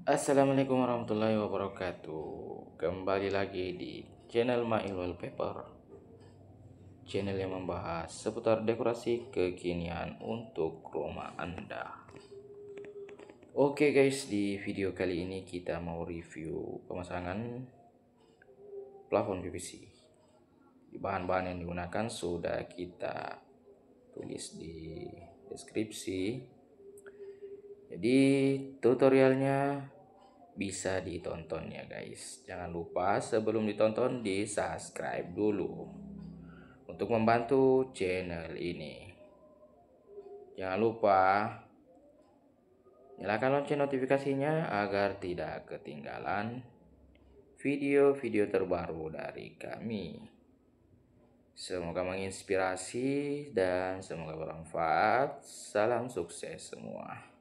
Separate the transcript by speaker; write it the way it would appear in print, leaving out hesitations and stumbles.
Speaker 1: Assalamualaikum warahmatullahi wabarakatuh. Kembali lagi di channel Mail Wallpaper, channel yang membahas seputar dekorasi kekinian untuk rumah Anda. Oke guys, di video kali ini kita mau review pemasangan plafon PVC. Di bahan-bahan yang digunakan sudah kita tulis di deskripsi. Jadi tutorialnya bisa ditonton ya guys. Jangan lupa sebelum ditonton di subscribe dulu untuk membantu channel ini. Jangan lupa nyalakan lonceng notifikasinya agar tidak ketinggalan video-video terbaru dari kami. Semoga menginspirasi dan semoga bermanfaat. Salam sukses semua.